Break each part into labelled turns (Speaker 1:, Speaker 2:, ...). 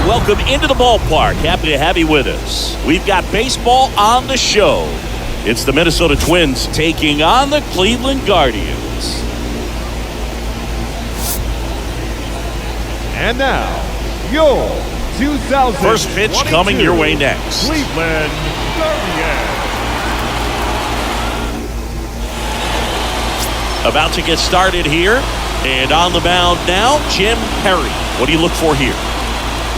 Speaker 1: welcome into the ballpark. Happy to have you with us. We've got baseball on the show. It's the Minnesota Twins taking on the Cleveland Guardians.
Speaker 2: And now, your 2022
Speaker 1: first pitch coming your way next.
Speaker 2: Cleveland Guardians.
Speaker 1: About to get started here. And on the mound now, Jim Perry. What do you look for here?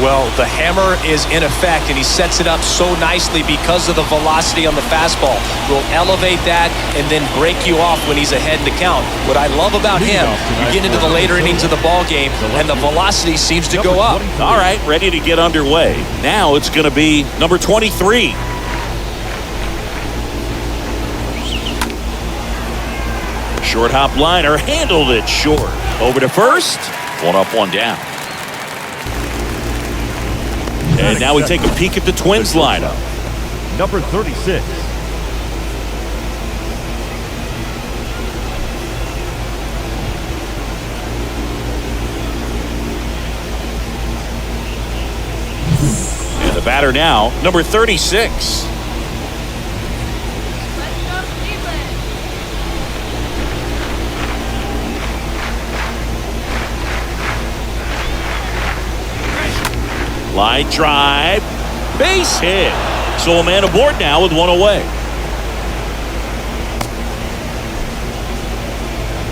Speaker 3: Well, the hammer is in effect, and he sets it up so nicely because of the velocity on the fastball. Will elevate that and then break you off when he's ahead in the count. What I love about him, you get into the later innings of the ball game, and the velocity seems to go up.
Speaker 1: All right, ready to get underway. Now it's going to be number 23. Short hop liner, handled it short. Over to first. One up, one down. And now we take a peek at the Twins lineup.
Speaker 2: Number 36.
Speaker 1: And the batter now, number 36. Line drive, base hit. So a man aboard now with one away.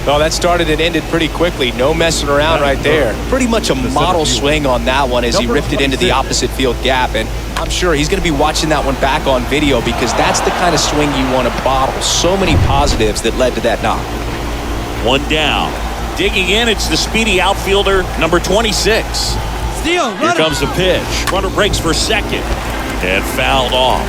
Speaker 3: Well, that started and ended pretty quickly. No messing around right there. Pretty much a model swing on that one as he ripped it into the opposite field gap. And I'm sure he's going to be watching that one back on video because that's the kind of swing you want to bottle. So many positives that led to that knock.
Speaker 1: One down. Digging in, it's the speedy outfielder, number 26. Here comes the pitch. Runner breaks for second and fouled off.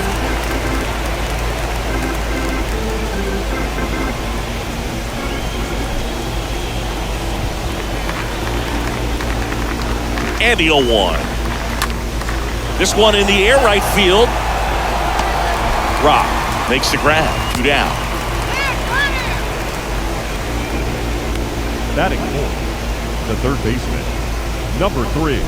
Speaker 1: And the 0-1. This one in the air right field. Rock makes the grab. 2 down.
Speaker 2: Batting fourth, the third baseman, number 3.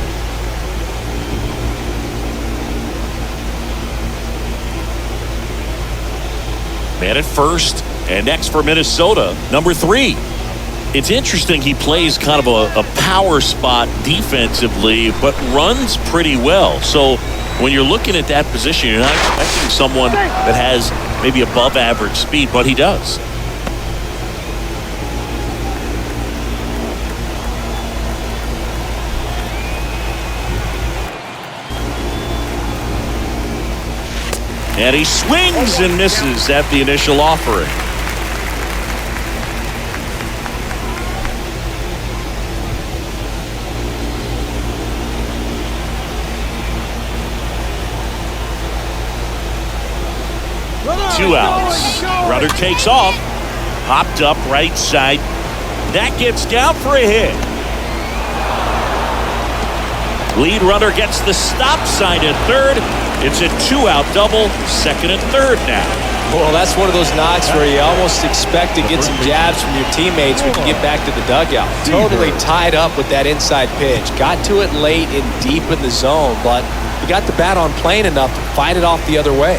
Speaker 1: Man at first, and next for Minnesota, number 3. It's interesting he plays kind of a power spot defensively, but runs pretty well. So when you're looking at that position, you're not expecting someone that has maybe above average speed, but he does. And he swings and misses at the initial offering. Two outs. Runner takes off. Hopped up right side. That gets down for a hit. Lead runner gets the stop sign at third. It's a 2-out double, second and third now.
Speaker 3: Well, that's one of those knocks where you almost expect to get some jabs from your teammates when you get back to the dugout. Totally tied up with that inside pitch. Got to it late and deep in the zone, but he got the bat on plane enough to fight it off the other way.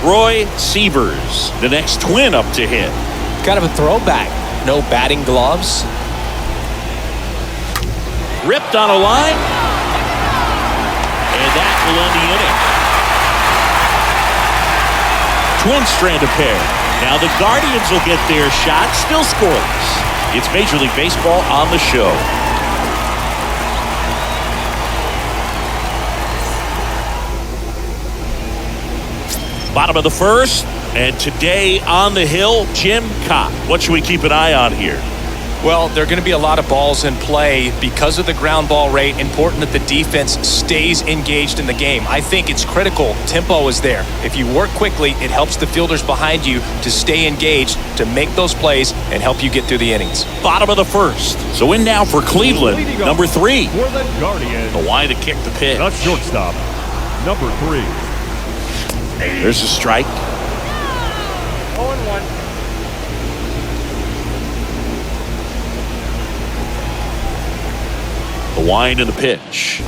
Speaker 1: Roy Sievers, the next Twin up to hit.
Speaker 3: Kind of a throwback. No batting gloves.
Speaker 1: Ripped on a line. And that will end the inning. Twins strand a pair. Now the Guardians will get their shot. Still scoreless. It's Major League Baseball on the show. Bottom of the first. And today on the hill, Jim Kopp. What should we keep an eye on here?
Speaker 3: Well, there are going to be a lot of balls in play because of the ground ball rate. Important that the defense stays engaged in the game. I think it's critical. Tempo is there. If you work quickly, it helps the fielders behind you to stay engaged, to make those plays, and help you get through the innings.
Speaker 1: Bottom of the first. So in now for Cleveland, number 3.
Speaker 2: For the Guardians,
Speaker 1: The line to kick the pitch.
Speaker 2: the shortstop, number 3.
Speaker 1: There's a strike.
Speaker 4: 0-1.
Speaker 1: wind of the pitch.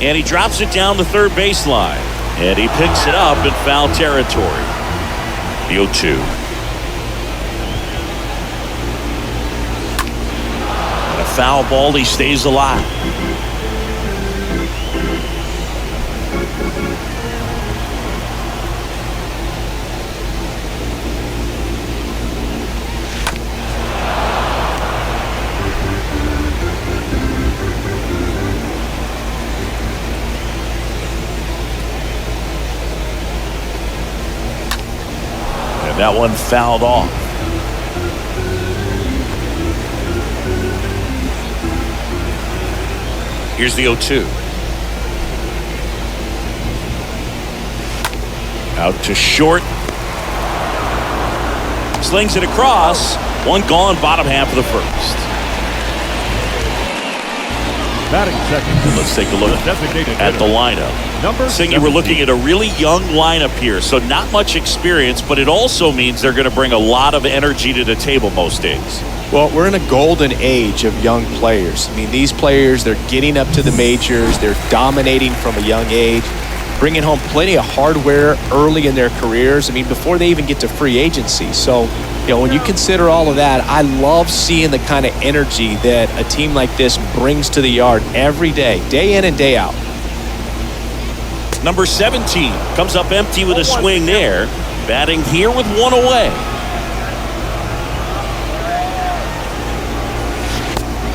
Speaker 1: And he drops it down the third baseline. And he picks it up in foul territory. The 0-2. And a foul ball, he stays alive. That one fouled off. Here's the 0-2. Out to short. Slings it across. One gone, bottom half of the first.
Speaker 2: Batting second.
Speaker 1: Let's take a look at the lineup. Singy, we're looking at a really young lineup here, so not much experience, but it also means they're going to bring a lot of energy to the table most days.
Speaker 3: Well, we're in a golden age of young players. I mean, these players, they're getting up to the majors. They're dominating from a young age, bringing home plenty of hardware early in their careers. I mean, before they even get to free agency. So, you know, when you consider all of that, I love seeing the kind of energy that a team like this brings to the yard every day in and day out.
Speaker 1: Number 17 comes up empty with a swing there. Batting here with one away.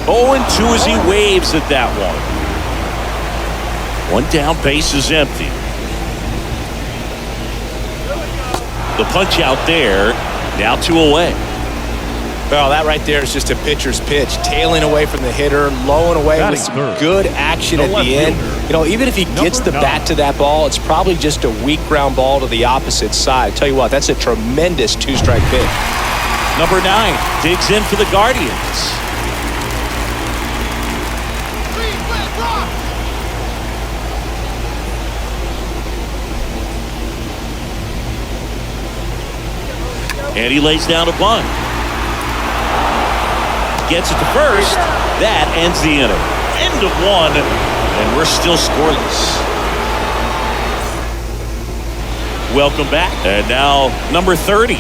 Speaker 1: 0-2 as he waves at that one. One down, base is empty. The punch out there. Now 2 away.
Speaker 3: Well, that right there is just a pitcher's pitch, tailing away from the hitter, low and away with some good action at the end. You know, even if he gets the bat to that ball, it's probably just a weak ground ball to the opposite side. I tell you what, that's a tremendous 2-strike pitch.
Speaker 1: Number 9 digs in for the Guardians. And he lays down a bunt. Gets it to first. That ends the inning. End of 1, and we're still scoreless. Welcome back. And now number 30.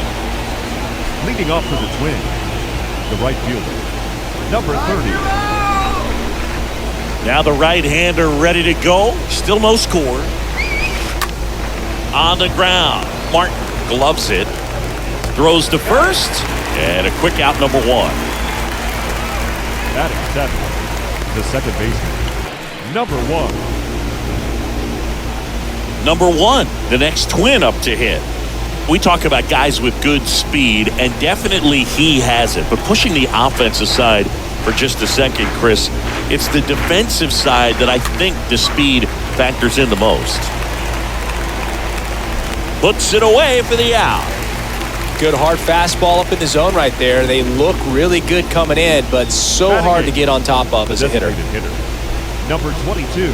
Speaker 2: Leading off for the Twins, the right fielder, number 30.
Speaker 1: Now the right-hander ready to go. Still no score. On the ground. Martin gloves it. Throws to first, and a quick out, number 1.
Speaker 2: Batting seventh, the second baseman, number 1.
Speaker 1: Number 1, the next Twin up to hit. We talk about guys with good speed, and definitely he has it. But pushing the offense aside for just a second, Chris, it's the defensive side that I think the speed factors in the most. Puts it away for the out.
Speaker 3: Good hard fastball up in the zone right there. They look really good coming in, but so hard to get on top of as a hitter.
Speaker 2: Number 22.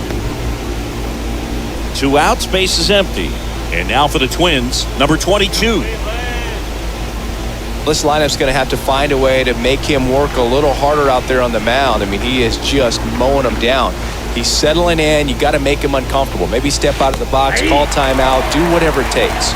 Speaker 1: 2 outs, base is empty. And now for the Twins, number 22.
Speaker 3: This lineup's going to have to find a way to make him work a little harder out there on the mound. I mean, he is just mowing them down. He's settling in. You got to make him uncomfortable. Maybe step out of the box, call timeout, do whatever it takes.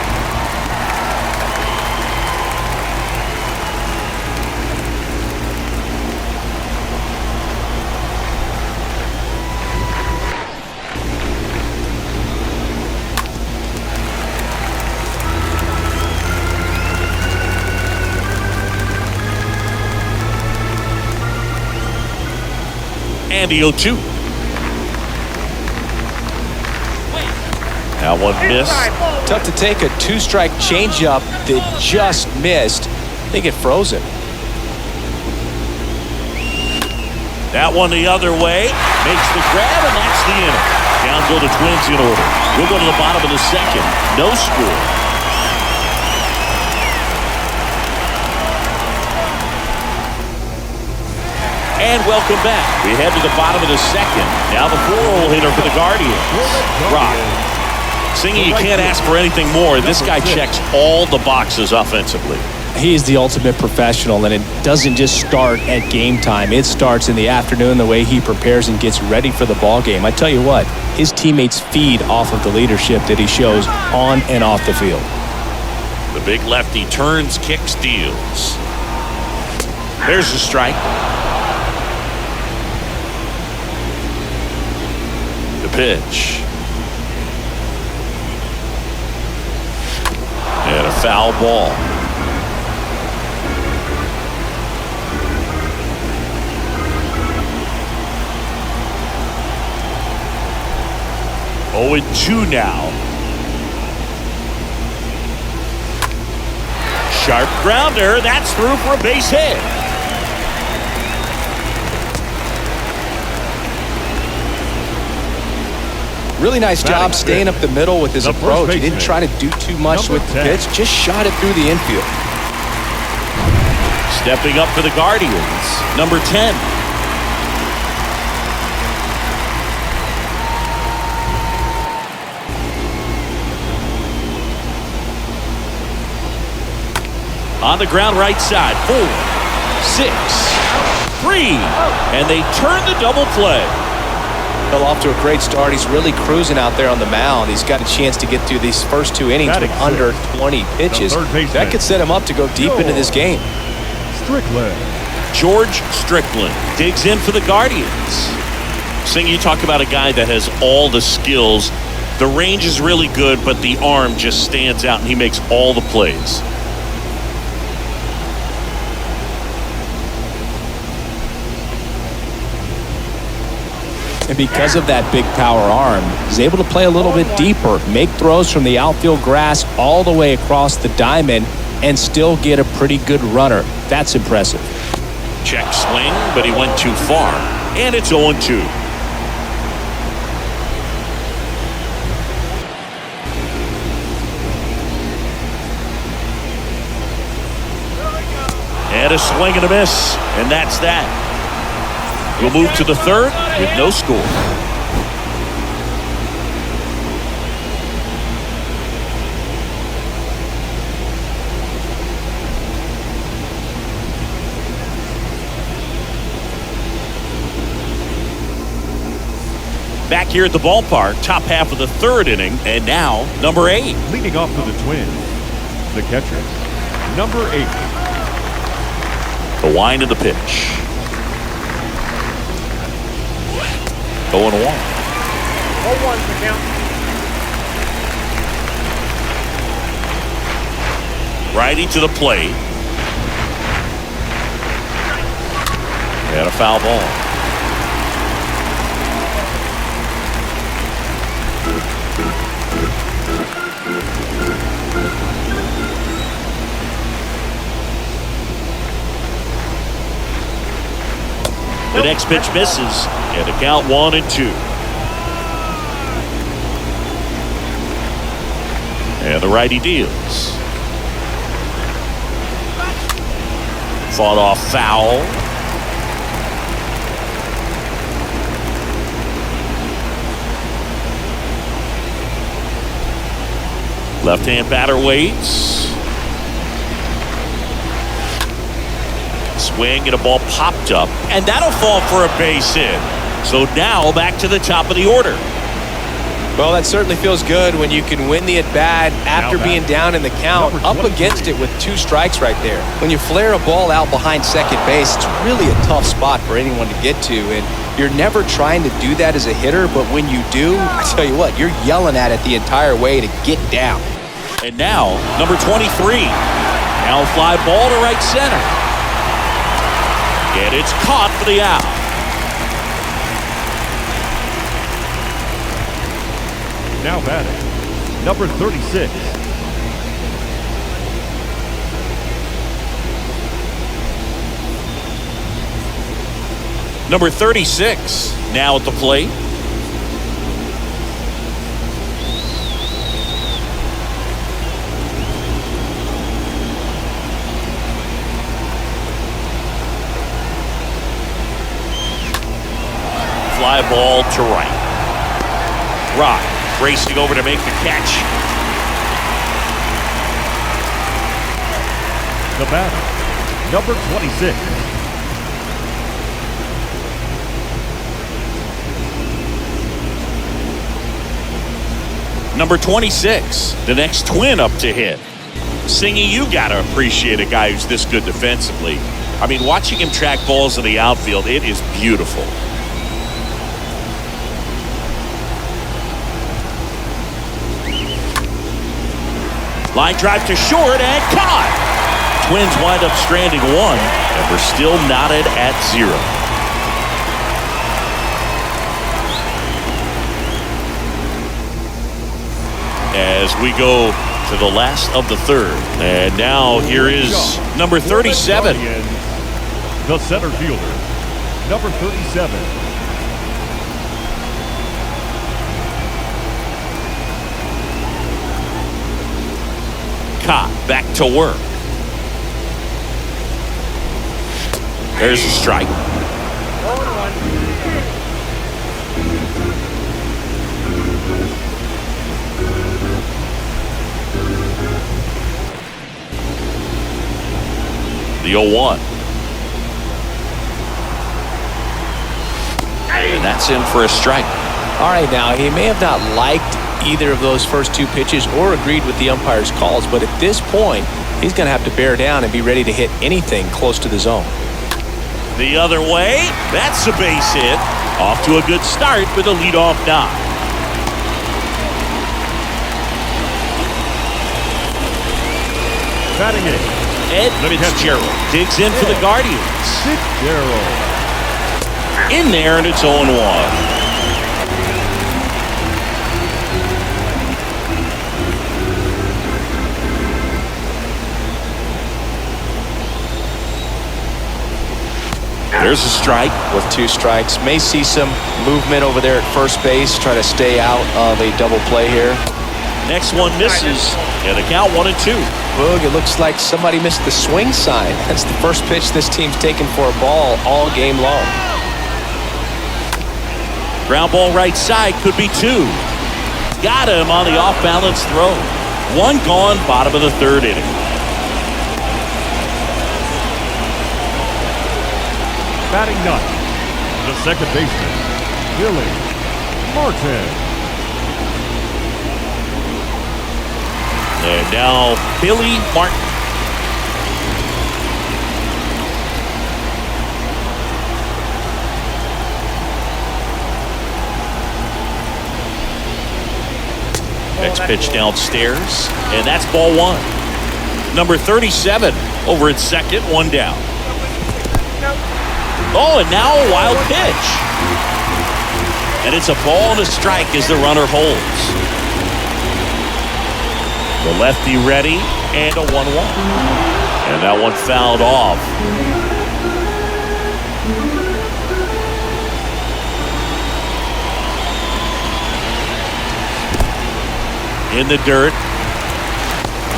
Speaker 1: And the 0-2. That one missed.
Speaker 3: Tough to take a 2-strike changeup that just missed. I think it froze him.
Speaker 1: That one the other way. Makes the grab, and that's the inning. Down go the Twins in order. We'll go to the bottom of the second. No score. And welcome back. We head to the bottom of the second. Now the 4-hole hitter for the Guardians, Rock. Singy, you can't ask for anything more. This guy checks all the boxes offensively.
Speaker 3: He is the ultimate professional, and it doesn't just start at game time. It starts in the afternoon, the way he prepares and gets ready for the ball game. I tell you what, his teammates feed off of the leadership that he shows on and off the field.
Speaker 1: The big lefty turns, kicks, deals. There's a strike. The pitch. And a foul ball. Oh, and 2 now. Sharp grounder. That's through for a base hit.
Speaker 3: Really nice job staying up the middle with his approach. He didn't try to do too much with the pitch, just shot it through the infield.
Speaker 1: Stepping up for the Guardians, number 10. On the ground, right side, 4, 6, 3, and they turn the double play.
Speaker 3: Well, off to a great start. He's really cruising out there on the mound. He's got a chance to get through these first 2 innings with under 20 pitches. That could set him up to go deep into this game.
Speaker 2: Strickland.
Speaker 1: George Strickland digs in for the Guardians. Sing, you talk about a guy that has all the skills. The range is really good, but the arm just stands out, and he makes all the plays.
Speaker 3: And because of that big power arm, he's able to play a little bit deeper, make throws from the outfield grass all the way across the diamond, and still get a pretty good runner. That's impressive.
Speaker 1: Check swing, but he went too far. And it's 0-2. And a swing and a miss. And that's that. We'll move to the third with no score. Back here at the ballpark, top half of the third inning, and now number 8.
Speaker 2: Leading off for the Twins, the catcher, number 8.
Speaker 1: The wind of the pitch. 0-1.
Speaker 4: 0-1 for count.
Speaker 1: Righty to the plate. And a foul ball. The next pitch misses, and a count 1-2. And the righty deals. Fought off foul. Left-hand batter waits. Swing and a ball popped up, and that'll fall for a base hit. So now back to the top of the order.
Speaker 3: Well, that certainly feels good when you can win the at-bat after being down in the count, up against it with 2 strikes right there. When you flare a ball out behind second base, it's really a tough spot for anyone to get to, and you're never trying to do that as a hitter, but when you do, I tell you what, you're yelling at it the entire way to get down.
Speaker 1: And now, number 23. Now fly ball to right center. And it's caught for the out.
Speaker 2: Now batting, number 36.
Speaker 1: Number 36 now at the plate. Fly ball to right. Rock racing over to make the catch.
Speaker 2: The batter, number 26.
Speaker 1: Number 26, the next Twin up to hit. Singy, you got to appreciate a guy who's this good defensively. I mean, watching him track balls in the outfield, it is beautiful. Line drive to short and caught. Twins wind up stranding one, and we're still knotted at 0. As we go to the last of the third. And now here is number 37.
Speaker 2: The center fielder, number 37.
Speaker 1: Cott back to work. There's a strike.
Speaker 4: 0-1.
Speaker 1: The 0-1. And that's in for a strike.
Speaker 3: All right, now, he may have not liked either of those first two pitches or agreed with the umpire's calls, but at this point, he's going to have to bear down and be ready to hit anything close to the zone.
Speaker 1: The other way, that's a base hit. Off to a good start with a leadoff knock.
Speaker 2: Batting it,
Speaker 1: Ed Fitzgerald digs in for the Guardians.
Speaker 2: Fitzgerald.
Speaker 1: In there, and it's 0-1. There's a strike.
Speaker 3: With 2 strikes, may see some movement over there at first base, try to stay out of a double play here.
Speaker 1: Next one misses, and a count 1-2.
Speaker 3: Boog, it looks like somebody missed the swing sign. That's the first pitch this team's taken for a ball all game long.
Speaker 1: Ground ball right side, could be 2. Got him on the off-balance throw. 1 gone, bottom of the third inning.
Speaker 2: Batting ninth, the second baseman, Billy Martin.
Speaker 1: And now Billy Martin. Next pitch downstairs, and that's ball 1. Number 37 over at second, 1 down. Oh, and now a wild pitch. And it's a ball and a strike as the runner holds. The lefty ready, and a 1-1. And that one fouled off. In the dirt.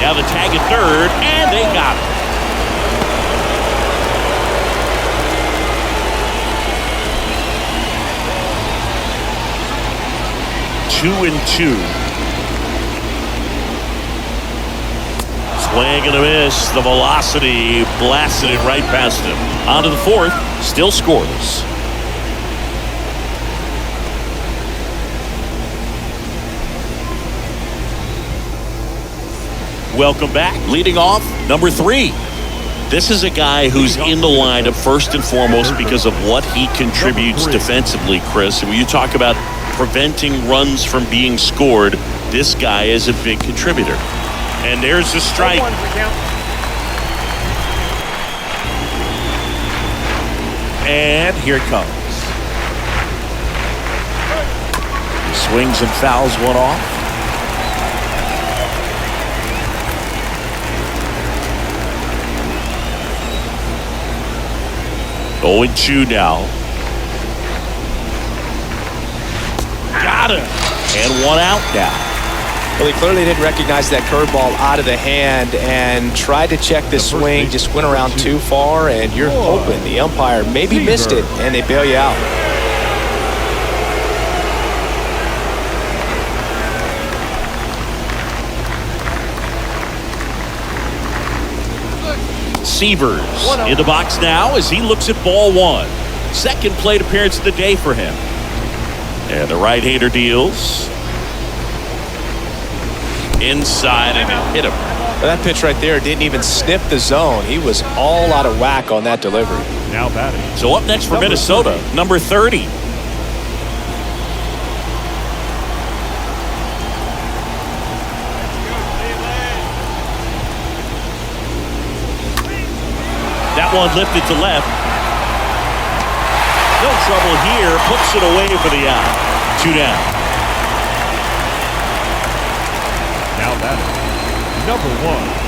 Speaker 1: Now the tag at third, and they got it. Two and 2. Swing and a miss. The velocity blasted it right past him. On to the fourth. Still scoreless. Welcome back. Leading off, number 3. This is a guy who's in the lineup first and foremost because of what he contributes defensively, Chris. And when you talk about preventing runs from being scored, this guy is a big contributor. And there's a strike. And here it comes. He swings and fouls one off. Oh, 0-2 now. Got him. And 1 out now.
Speaker 3: Well, he clearly didn't recognize that curveball out of the hand and tried to check the swing, just went around too far, and you're hoping the umpire maybe missed it, and they bail you out.
Speaker 1: Severs in the box now as he looks at ball one. Second plate appearance of the day for him. And the right-hander deals. Inside and hit him.
Speaker 3: That pitch right there didn't even sniff the zone. He was all out of whack on that delivery.
Speaker 2: Now batting.
Speaker 1: So up next for Minnesota, number 30. That one lifted to left. No trouble here. Puts it away for the out. 2 down.
Speaker 2: Now batting. Number 1.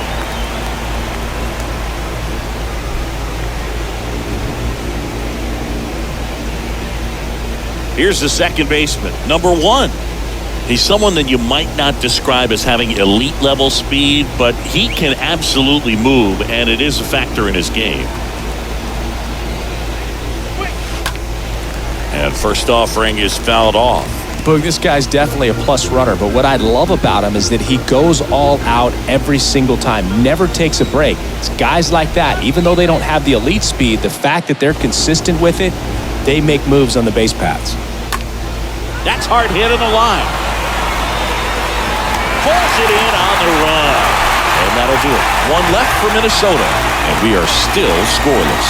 Speaker 1: Here's the second baseman, number 1. He's someone that you might not describe as having elite level speed, but he can absolutely move, and it is a factor in his game. And first offering is fouled off.
Speaker 3: Boog, this guy's definitely a plus runner, but what I love about him is that he goes all out every single time, never takes a break. It's guys like that, even though they don't have the elite speed, the fact that they're consistent with it, they make moves on the base paths.
Speaker 1: That's hard hit on the line. Pulls it in on the run. And that'll do it. One left for Minnesota, and we are still scoreless.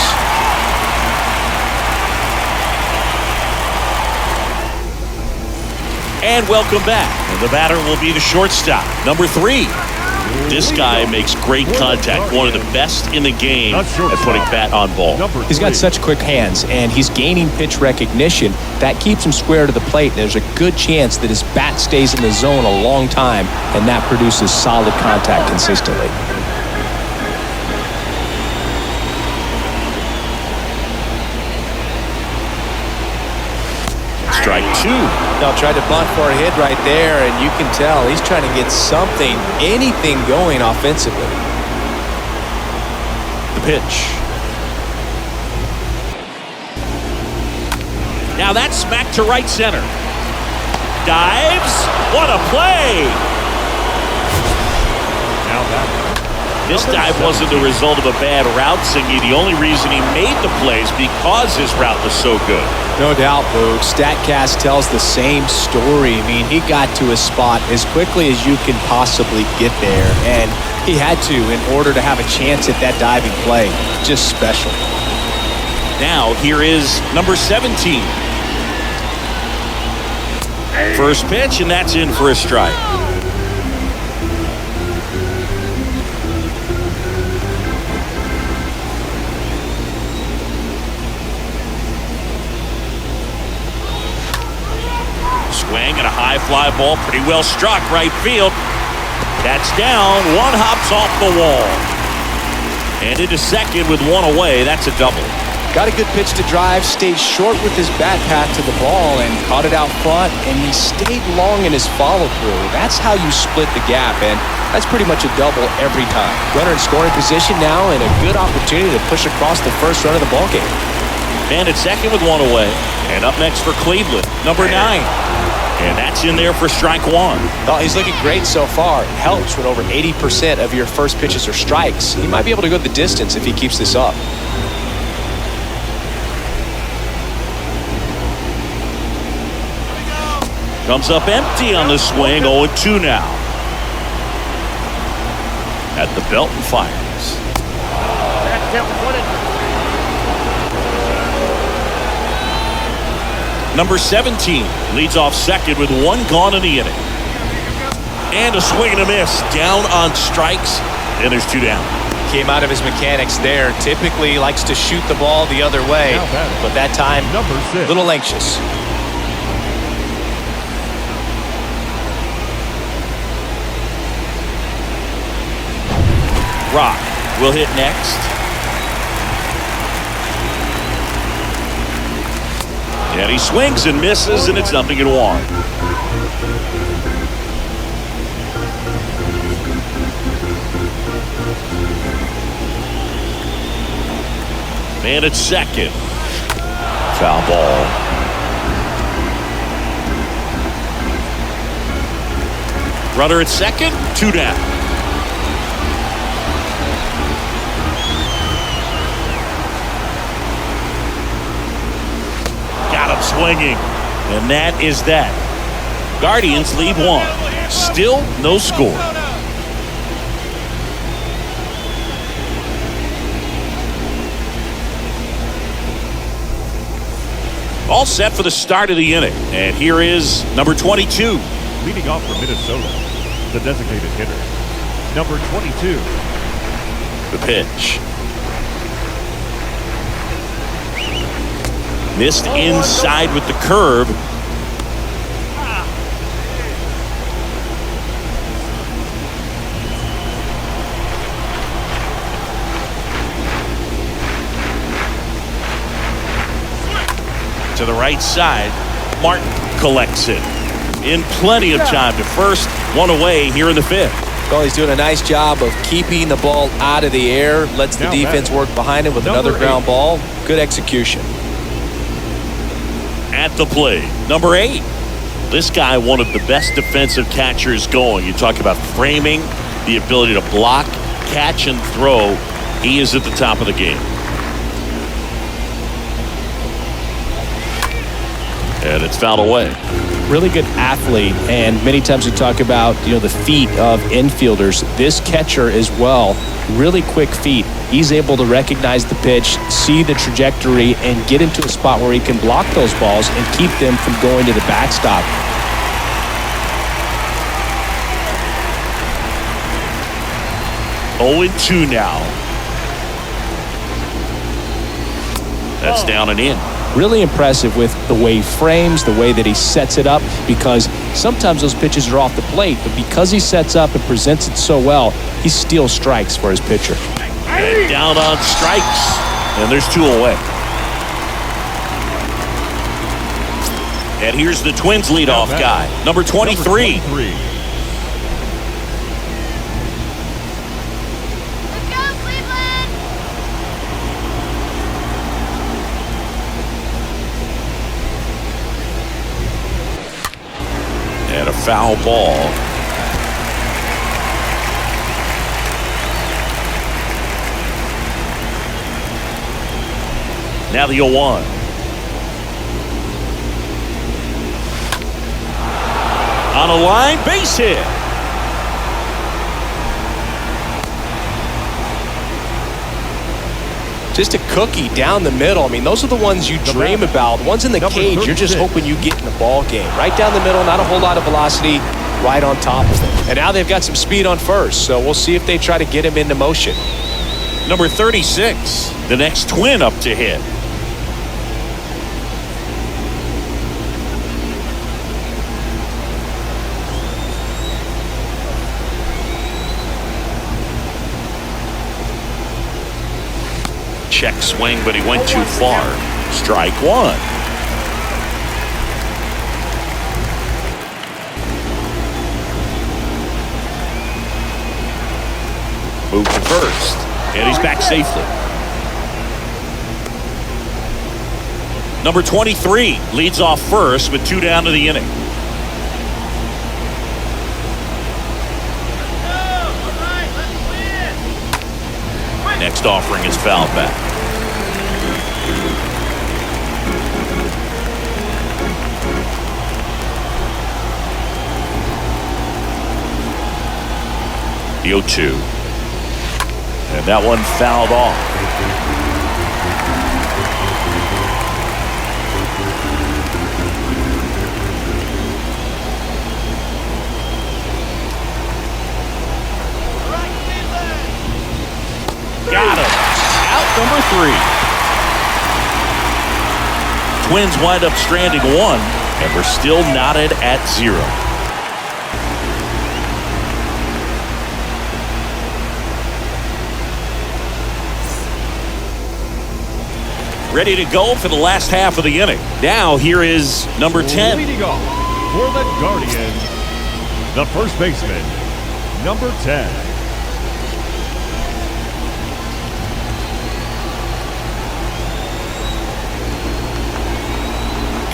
Speaker 1: And welcome back. And the batter will be the shortstop, number 3. This guy makes great contact, one of the best in the game at putting bat on ball.
Speaker 3: He's got such quick hands, and he's gaining pitch recognition. That keeps him square to the plate. There's a good chance that his bat stays in the zone a long time, and that produces solid contact consistently.
Speaker 1: Strike 2.
Speaker 3: Now tried to bunt for a hit right there, and you can tell he's trying to get something, anything going offensively.
Speaker 1: The pitch. Now that's smacked to right center. Dives. What a play.
Speaker 2: Now batting.
Speaker 1: This dive wasn't the result of a bad route, Singy. The only reason he made the plays because his route was so good.
Speaker 3: No doubt, Boog. StatCast tells the same story. I mean, he got to his spot as quickly as you can possibly get there, and he had to in order to have a chance at that diving play. Just special.
Speaker 1: Now here is number 17. First pitch, and that's in for a strike. Swing and a high fly ball, pretty well struck right field. That's down. One hops off the wall. And into second with one away. That's a double.
Speaker 3: Got a good pitch to drive, stayed short with his bat path to the ball and caught it out front, and he stayed long in his follow-through. That's how you split the gap, and that's pretty much a double every time. Runner in scoring position now, and a good opportunity to push across the first run of the ballgame.
Speaker 1: And at second with one away. And up next for Cleveland, number 9. And that's in there for strike 1.
Speaker 3: Well, he's looking great so far. It helps when over 80% of your first pitches are strikes. He might be able to go the distance if he keeps this up.
Speaker 1: Comes up empty on the swing. 0-2 now. At the belt and fires. Number 17 leads off second with one gone in the inning. And a swing and a miss. Down on strikes. And there's 2 down.
Speaker 3: Came out of his mechanics there. Typically likes to shoot the ball the other way. But that time,
Speaker 2: Number 6.
Speaker 3: a little anxious.
Speaker 1: Rock will hit next. And he swings and misses, and it's 0-1. Man at second. Foul ball. Runner at second, 2 down. swinging. And that is that. Guardians lead 1. Still no score. All set for the start of the inning. And here is number 22.
Speaker 2: Leading off for Minnesota, the designated hitter, number 22.
Speaker 1: The pitch. Missed inside with the curve. To the right side, Martin collects it. In plenty of time to first, one away here in the 5th.
Speaker 3: Well, he's doing a nice job of keeping the ball out of the air. Lets the defense work behind him with another ground ball. Good execution.
Speaker 1: At the plate, number 8. This guy, one of the best defensive catchers going. You talk about framing, the ability to block, catch, and throw. He is at the top of the game. And it's fouled away.
Speaker 3: Really good athlete, and many times we talk about the feet of infielders. This catcher as well, really quick feet. He's able to recognize the pitch, see the trajectory, and get into a spot where he can block those balls and keep them from going to the backstop.
Speaker 1: (0-2) now. That's down and in.
Speaker 3: Really impressive with the way he frames, the way that he sets it up, because sometimes those pitches are off the plate, but because he sets up and presents it so well, he steals strikes for his pitcher.
Speaker 1: And down on strikes, and there's 2 away. And here's the Twins leadoff guy, number 23. And a foul ball. Now the 0-1. On a line, base hit.
Speaker 3: Just a cookie down the middle. I mean, those are the ones you dream about. The ones in the cage, you're just hoping you get in the ball game. Right down the middle, not a whole lot of velocity, right on top of it. And now they've got some speed on first, so we'll see if they try to get him into motion.
Speaker 1: Number 36, the next Twin up to hit. Check swing, but he went too far. Strike 1. Move to first, and he's back safely. Number 23 leads off first with 2 down to the inning. Next offering is fouled back. The 0-2. And that one fouled off. Got him. Out number 3. Twins wind up stranding 1, and we're still knotted at 0. Ready to go for the last half of the inning. Now here is number 10.
Speaker 2: Leading off for the Guardians, the first baseman, number 10.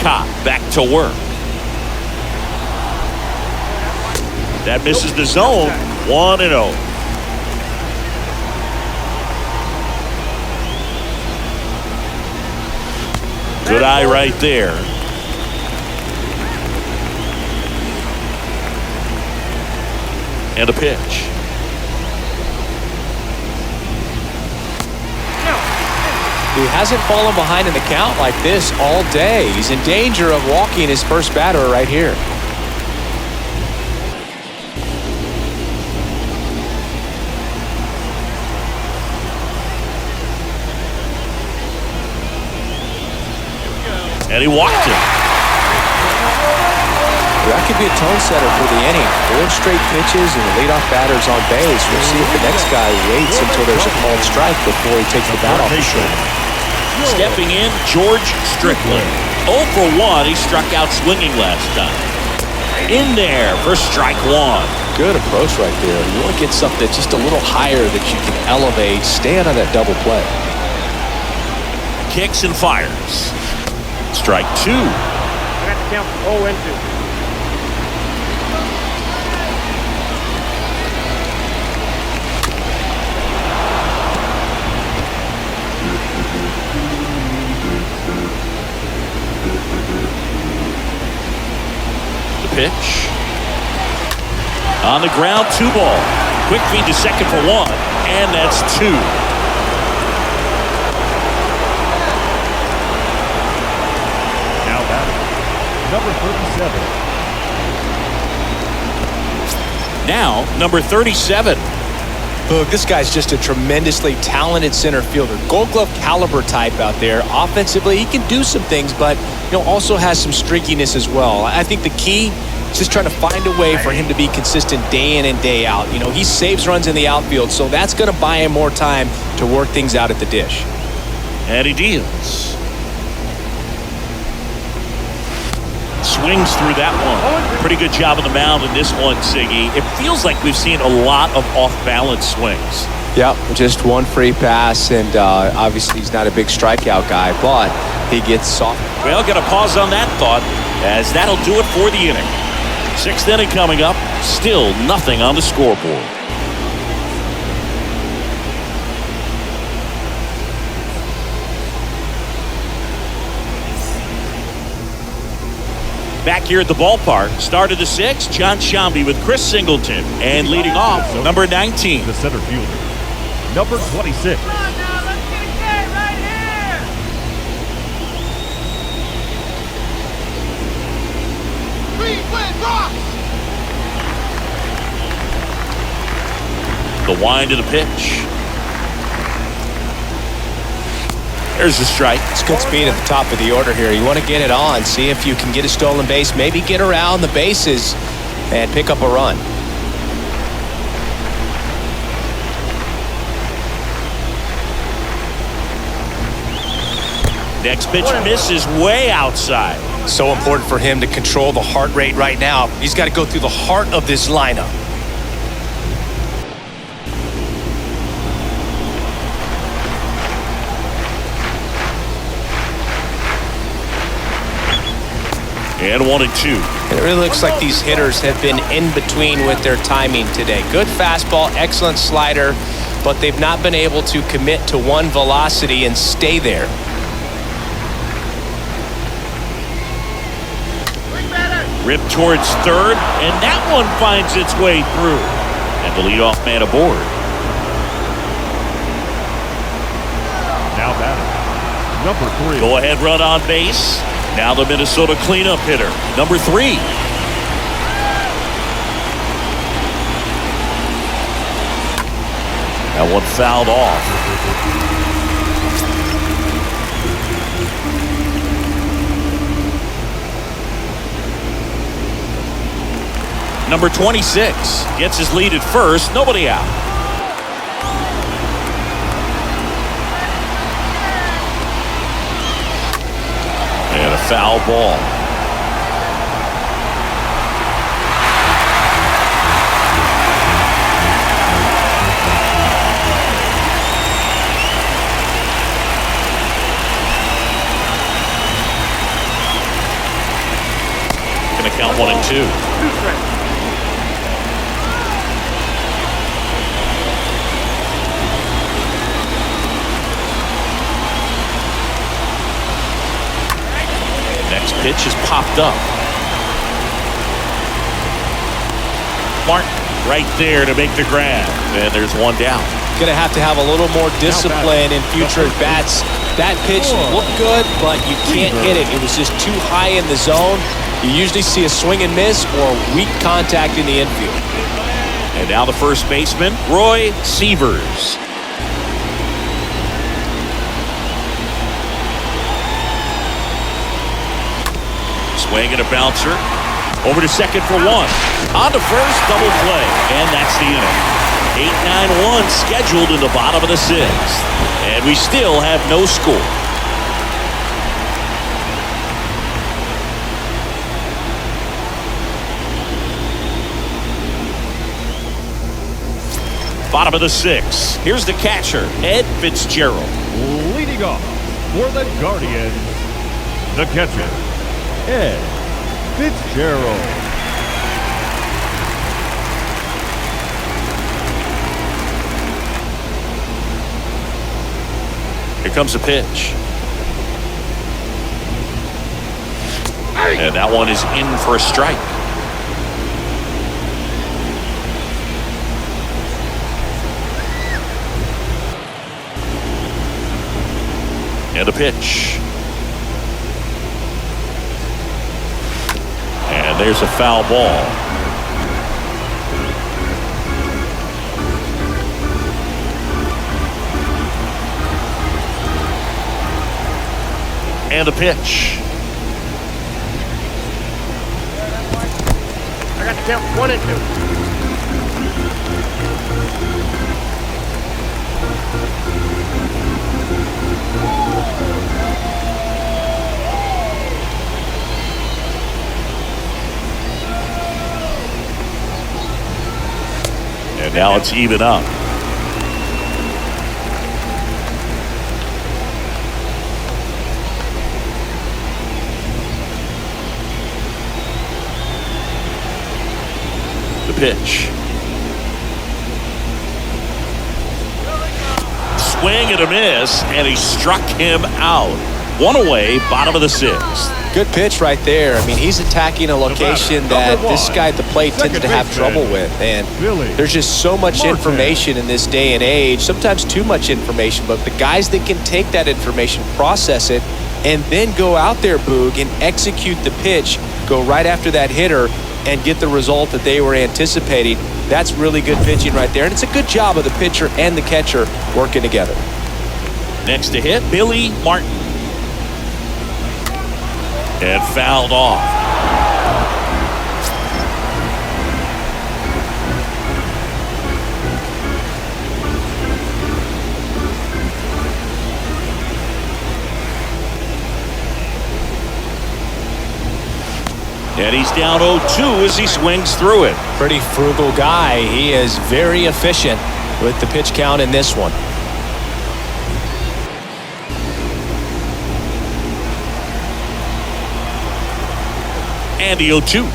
Speaker 1: Cobb back to work. That misses the zone. 1-0. Good eye right there. And a pitch.
Speaker 3: He hasn't fallen behind in the count like this all day. He's in danger of walking his first batter right here.
Speaker 1: And he walked him.
Speaker 3: That could be a tone setter for the inning. 4 straight pitches and the leadoff batter's on base. We'll see if the next guy waits until there's a called strike before he takes the bat off the shoulder.
Speaker 1: Stepping in, George Strickland. 0 for 1. He struck out swinging last time. In there for strike 1.
Speaker 3: Good approach right there. You want to get something just a little higher that you can elevate. Stay out of that double play.
Speaker 1: Kicks and fires. Strike 2.
Speaker 4: I got the count 0 and 2.
Speaker 1: Pitch. On the ground, 2 ball. Quick feed to second for 1. And that's 2.
Speaker 2: Now batting, number 37.
Speaker 1: Now, number 37.
Speaker 3: Look, this guy's just a tremendously talented center fielder. Gold Glove caliber type out there. Offensively, he can do some things, but also has some streakiness as well. I think the key is just trying to find a way for him to be consistent day in and day out. He saves runs in the outfield, so that's going to buy him more time to work things out at the dish.
Speaker 1: And he deals. Swings through that one. Pretty good job on the mound in this one, Siggy. It feels like we've seen a lot of off-balance swings.
Speaker 3: Yep, just 1 free pass, and obviously he's not a big strikeout guy, but he gets soft.
Speaker 1: Well, got to pause on that thought, as that'll do it for the inning. 6th inning coming up, still nothing on the scoreboard. Back here at the ballpark, start of the 6th, John Shambi with Chris Singleton. And leading off, number 19.
Speaker 2: The center fielder, number 26.
Speaker 4: Come on now, let's get a K right here.
Speaker 1: The wind of the pitch. There's the strike.
Speaker 3: It's good speed at the top of the order here. You want to get it on, see if you can get a stolen base, maybe get around the bases and pick up a run.
Speaker 1: Next pitch misses way outside.
Speaker 3: So important for him to control the heart rate right now. He's got to go through the heart of this lineup.
Speaker 1: And 1 and 2.
Speaker 3: And it really looks like these hitters have been in between with their timing today. Good fastball, excellent slider, but they've not been able to commit to one velocity and stay there.
Speaker 1: Ripped towards third, and that one finds its way through. And the leadoff man aboard.
Speaker 2: Now batting, number 3.
Speaker 1: Go ahead run on base. Now the Minnesota cleanup hitter, number 3. That one fouled off. Number 26 gets his lead at first, nobody out. And a foul ball. Gonna count 1 and 2.
Speaker 4: 2 strikes.
Speaker 1: Next pitch is popped up. Martin right there to make the grab. And there's one down.
Speaker 3: Going to have a little more discipline in future at-bats. That pitch looked good, but you can't hit it. It was just too high in the zone. You usually see a swing and miss or weak contact in the infield.
Speaker 1: And now the first baseman, Roy Sievers. Swing and a bouncer. Over to second for one. On to first, double play. And that's the inning. 8-9-1 scheduled in the bottom of the sixth. And we still have no score. Bottom of the sixth. Here's the catcher, Ed Fitzgerald.
Speaker 2: Leading off for the Guardians, the catcher, Ed Fitzgerald.
Speaker 1: Here comes a pitch. And that one is in for a strike. And a pitch. And there's a foul ball. And a pitch.
Speaker 4: I got the count 1-2.
Speaker 1: And now it's even up. The pitch. Swing and a miss, and he struck him out. One away, bottom of the sixth.
Speaker 3: Good pitch right there. I mean, he's attacking a location that this guy at the plate tends to have trouble with. And there's just so much information in this day and age, sometimes too much information, but the guys that can take that information, process it, and then go out there, Boog, and execute the pitch, go right after that hitter, and get the result that they were anticipating. That's really good pitching right there. And it's a good job of the pitcher and the catcher working together.
Speaker 1: Next to hit, Billy Martin. And fouled off. And he's down 0-2 as he swings through it.
Speaker 3: Pretty frugal guy. He is very efficient with the pitch count in this one.
Speaker 1: And the 0-2.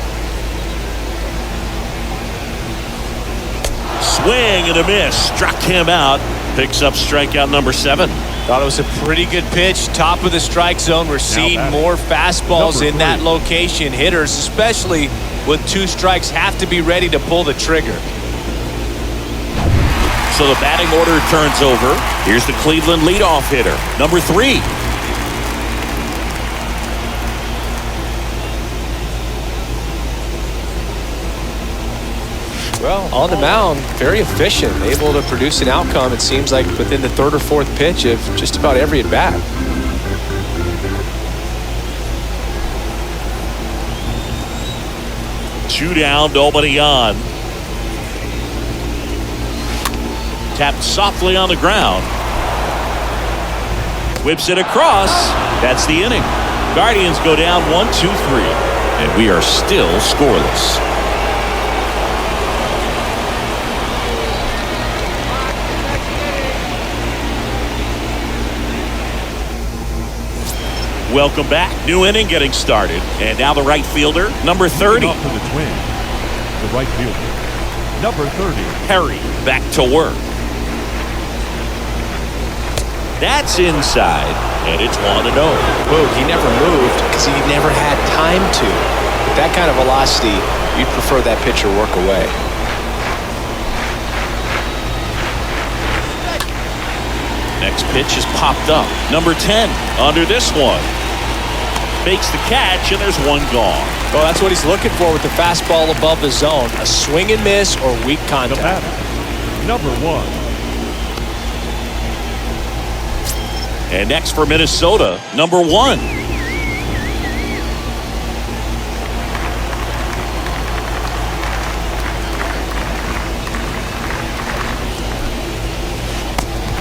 Speaker 1: Swing and a miss. Struck him out. Picks up strikeout number 7.
Speaker 3: Thought it was a pretty good pitch. Top of the strike zone. We're seeing more fastballs in that location. Hitters, especially with 2 strikes, have to be ready to pull the trigger.
Speaker 1: So the batting order turns over. Here's the Cleveland leadoff hitter, number 3.
Speaker 3: Well, on the mound, very efficient, able to produce an outcome, it seems like, within the 3rd or 4th pitch of just about every at-bat.
Speaker 1: Two down, nobody on. Tapped softly on the ground. Whips it across. That's the inning. Guardians go down 1-2-3. And we are still scoreless. Welcome back. New inning getting started. And now the right fielder, number 30.
Speaker 2: Off for the Twins, the right fielder, number 30.
Speaker 1: Perry back to work. That's inside, and it's 1-0.
Speaker 3: Boog, he never moved because he never had time to. With that kind of velocity, you'd prefer that pitcher work away.
Speaker 1: Next pitch is popped up. Number 10 under this one. Makes the catch, and there's one gone.
Speaker 3: Well, that's what he's looking for with the fastball above the zone. A swing and miss or weak
Speaker 2: The
Speaker 3: contact.
Speaker 2: batter, number 1.
Speaker 1: And next for Minnesota, number 1.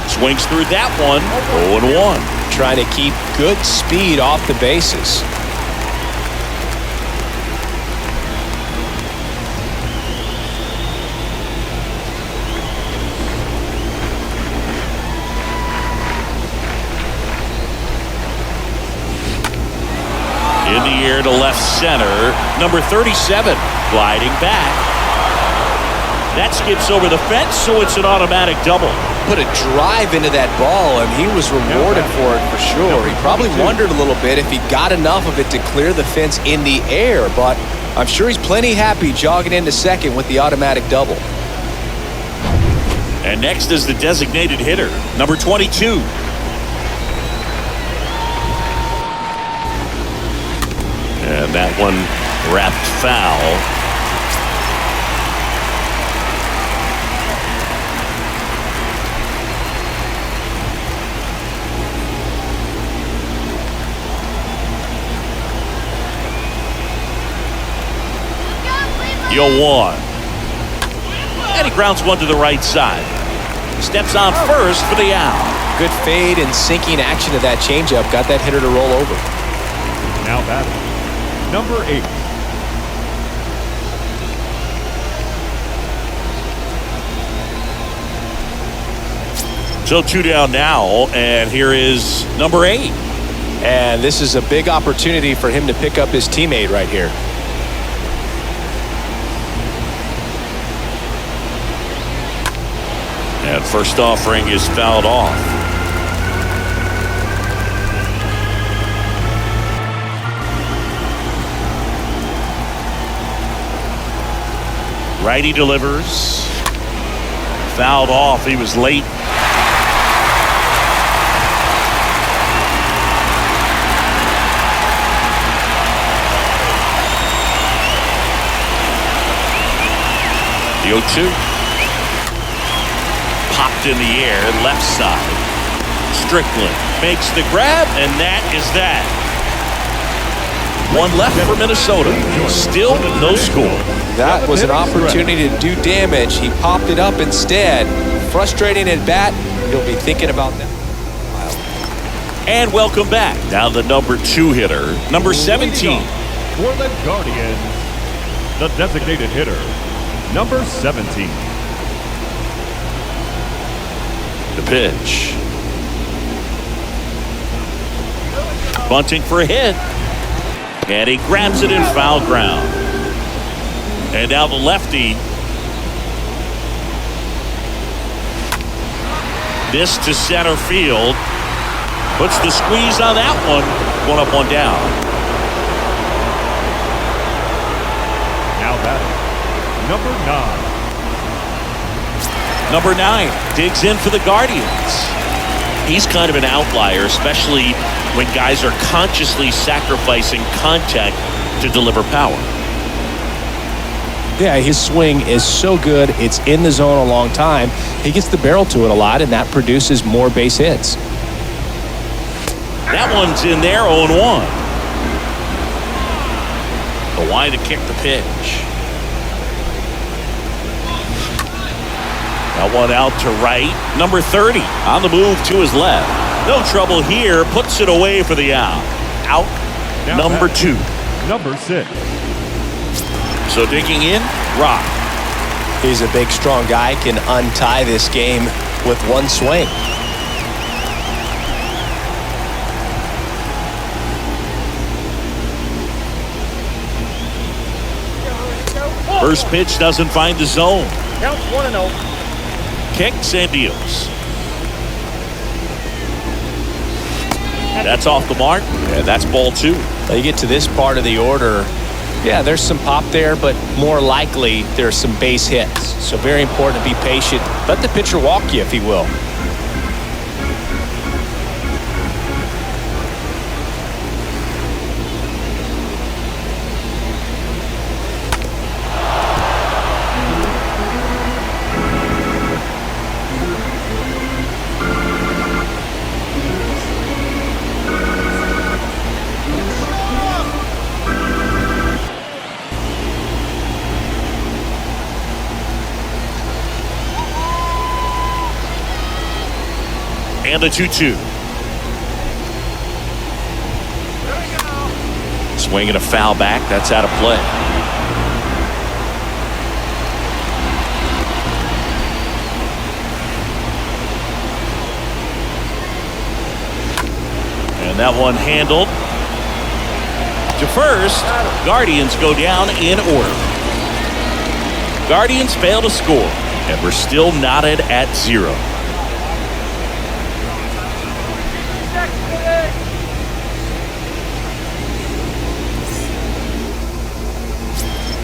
Speaker 1: Swings through that one. 0-1.
Speaker 3: Trying to keep good speed off the bases.
Speaker 1: In the air to left center. Number 37 gliding back. That skips over the fence, so it's an automatic double.
Speaker 3: Put a drive into that ball, and he was rewarded for it for sure. He probably wondered a little bit if he got enough of it to clear the fence in the air, but I'm sure he's plenty happy jogging into second with the automatic double.
Speaker 1: And next is the designated hitter, number 22. And that one wrapped foul. You'll one. And he grounds one to the right side. Steps on first for the out.
Speaker 3: Good fade and sinking action of that changeup got that hitter to roll over.
Speaker 2: Now batting, number 8.
Speaker 1: So 2 down now, and here is number 8.
Speaker 3: And this is a big opportunity for him to pick up his teammate right here.
Speaker 1: And first offering is fouled off. Righty delivers. Fouled off. He was late. The 0-2. Popped in the air, left side. Strickland makes the grab, and that is that. One left for Minnesota. Still no score.
Speaker 3: That was an opportunity to do damage. He popped it up instead. Frustrating at bat. He'll be thinking about that.
Speaker 1: And welcome back. Now the number 2 hitter, number 17.
Speaker 2: For the Guardians, the designated hitter, number 17.
Speaker 1: The pitch. Bunting for a hit. And he grabs it in foul ground. And now the lefty. This to center field. Puts the squeeze on that one. One up, one down.
Speaker 2: Now batting, number 9.
Speaker 1: Number 9 digs in for the Guardians. He's kind of an outlier, especially when guys are consciously sacrificing contact to deliver power.
Speaker 3: Yeah, his swing is so good. It's in the zone a long time. He gets the barrel to it a lot, and that produces more base hits.
Speaker 1: That one's in there, 0-1. The line to kick the pitch. That one out to right. Number 30 on the move to his left. No trouble here. Puts it away for the out. Out
Speaker 2: Now
Speaker 1: number
Speaker 2: back,
Speaker 1: 2.
Speaker 2: number 6.
Speaker 1: So digging in, Rock.
Speaker 3: He's a big, strong guy. Can untie this game with one swing.
Speaker 1: First pitch doesn't find the zone.
Speaker 4: Counts 1-0.
Speaker 1: Kicks and deals. That's off the mark, and that's ball 2.
Speaker 3: You get to this part of the order, yeah, there's some pop there, but more likely there's some base hits. So very important to be patient. Let the pitcher walk you, if he will.
Speaker 1: And the 2-2. Swinging a foul back. That's out of play. And that one handled to first. Guardians go down in order. Guardians fail to score, and we're still knotted at 0.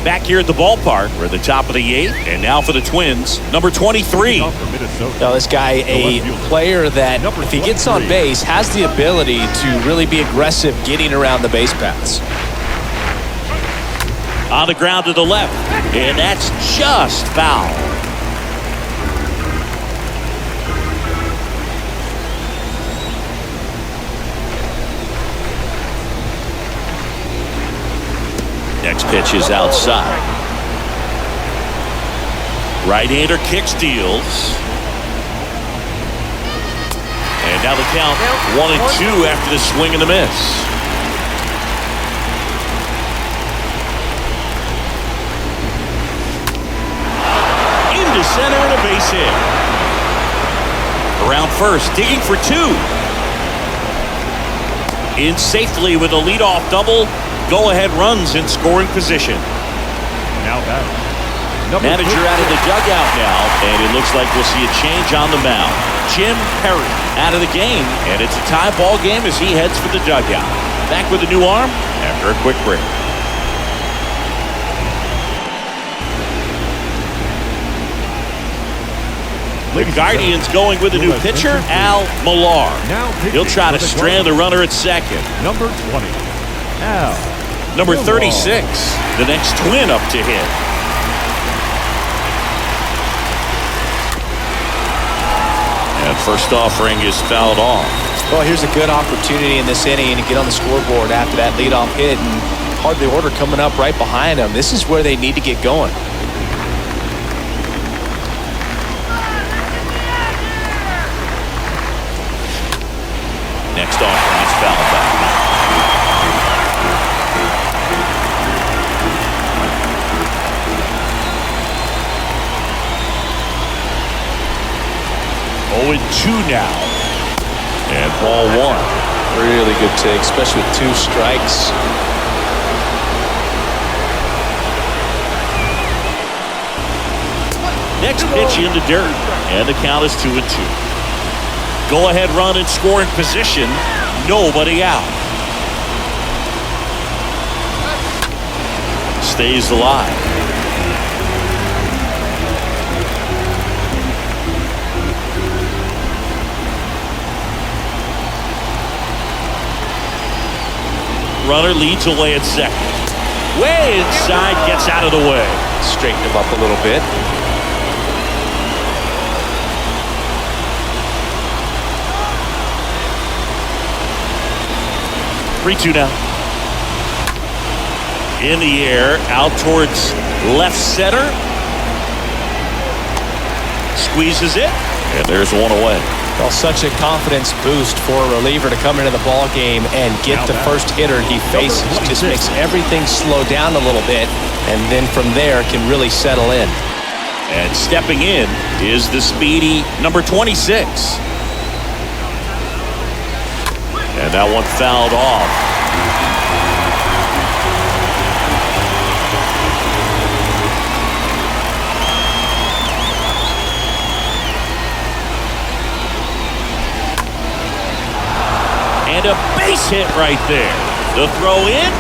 Speaker 1: Back here at the ballpark, we're at the top of the 8th, and now for the Twins, number 23.
Speaker 3: Now this guy, a player that if he gets on base, has the ability to really be aggressive getting around the base paths.
Speaker 1: On the ground to the left, and that's just foul. Next pitch is outside. Right-hander kicks, deals. And now the count 1-2 after the swing and the miss. Into center and a base hit. Around first, digging for 2. In safely with a leadoff double. Go-ahead runs in scoring position.
Speaker 2: Now back.
Speaker 1: Manager out of the dugout now, and it looks like we'll see a change on the mound. Jim Perry out of the game, and it's a tie ball game as he heads for the dugout. Back with a new arm after a quick break. The Guardians going with a new pitcher, Al Millar. He'll try to strand the runner at second.
Speaker 2: Number 20, Al.
Speaker 1: Number 36, the next Twin up to hit. And first offering is fouled off.
Speaker 3: Well, here's a good opportunity in this inning to get on the scoreboard after that leadoff hit, and part of the order coming up right behind them. This is where they need to get going.
Speaker 1: Next offering is fouled back. Oh, and 2 now. And ball 1.
Speaker 3: Really good take, especially with 2 strikes.
Speaker 1: Next pitch into dirt. And the count is 2-2. Go-ahead run in scoring position. Nobody out. Stays alive. Runner leads away at second. Way inside, gets out of the way.
Speaker 3: Straighten him up a little bit.
Speaker 1: Three-two now. In the air, out towards left center. Squeezes it, and there's one away.
Speaker 3: Well, such a confidence boost for a reliever to come into the ball game and get the first hitter he faces. Just makes everything slow down a little bit, and then from there can really settle in.
Speaker 1: And stepping in is the speedy number 26. And that one fouled off. And a base hit right there. The throw in.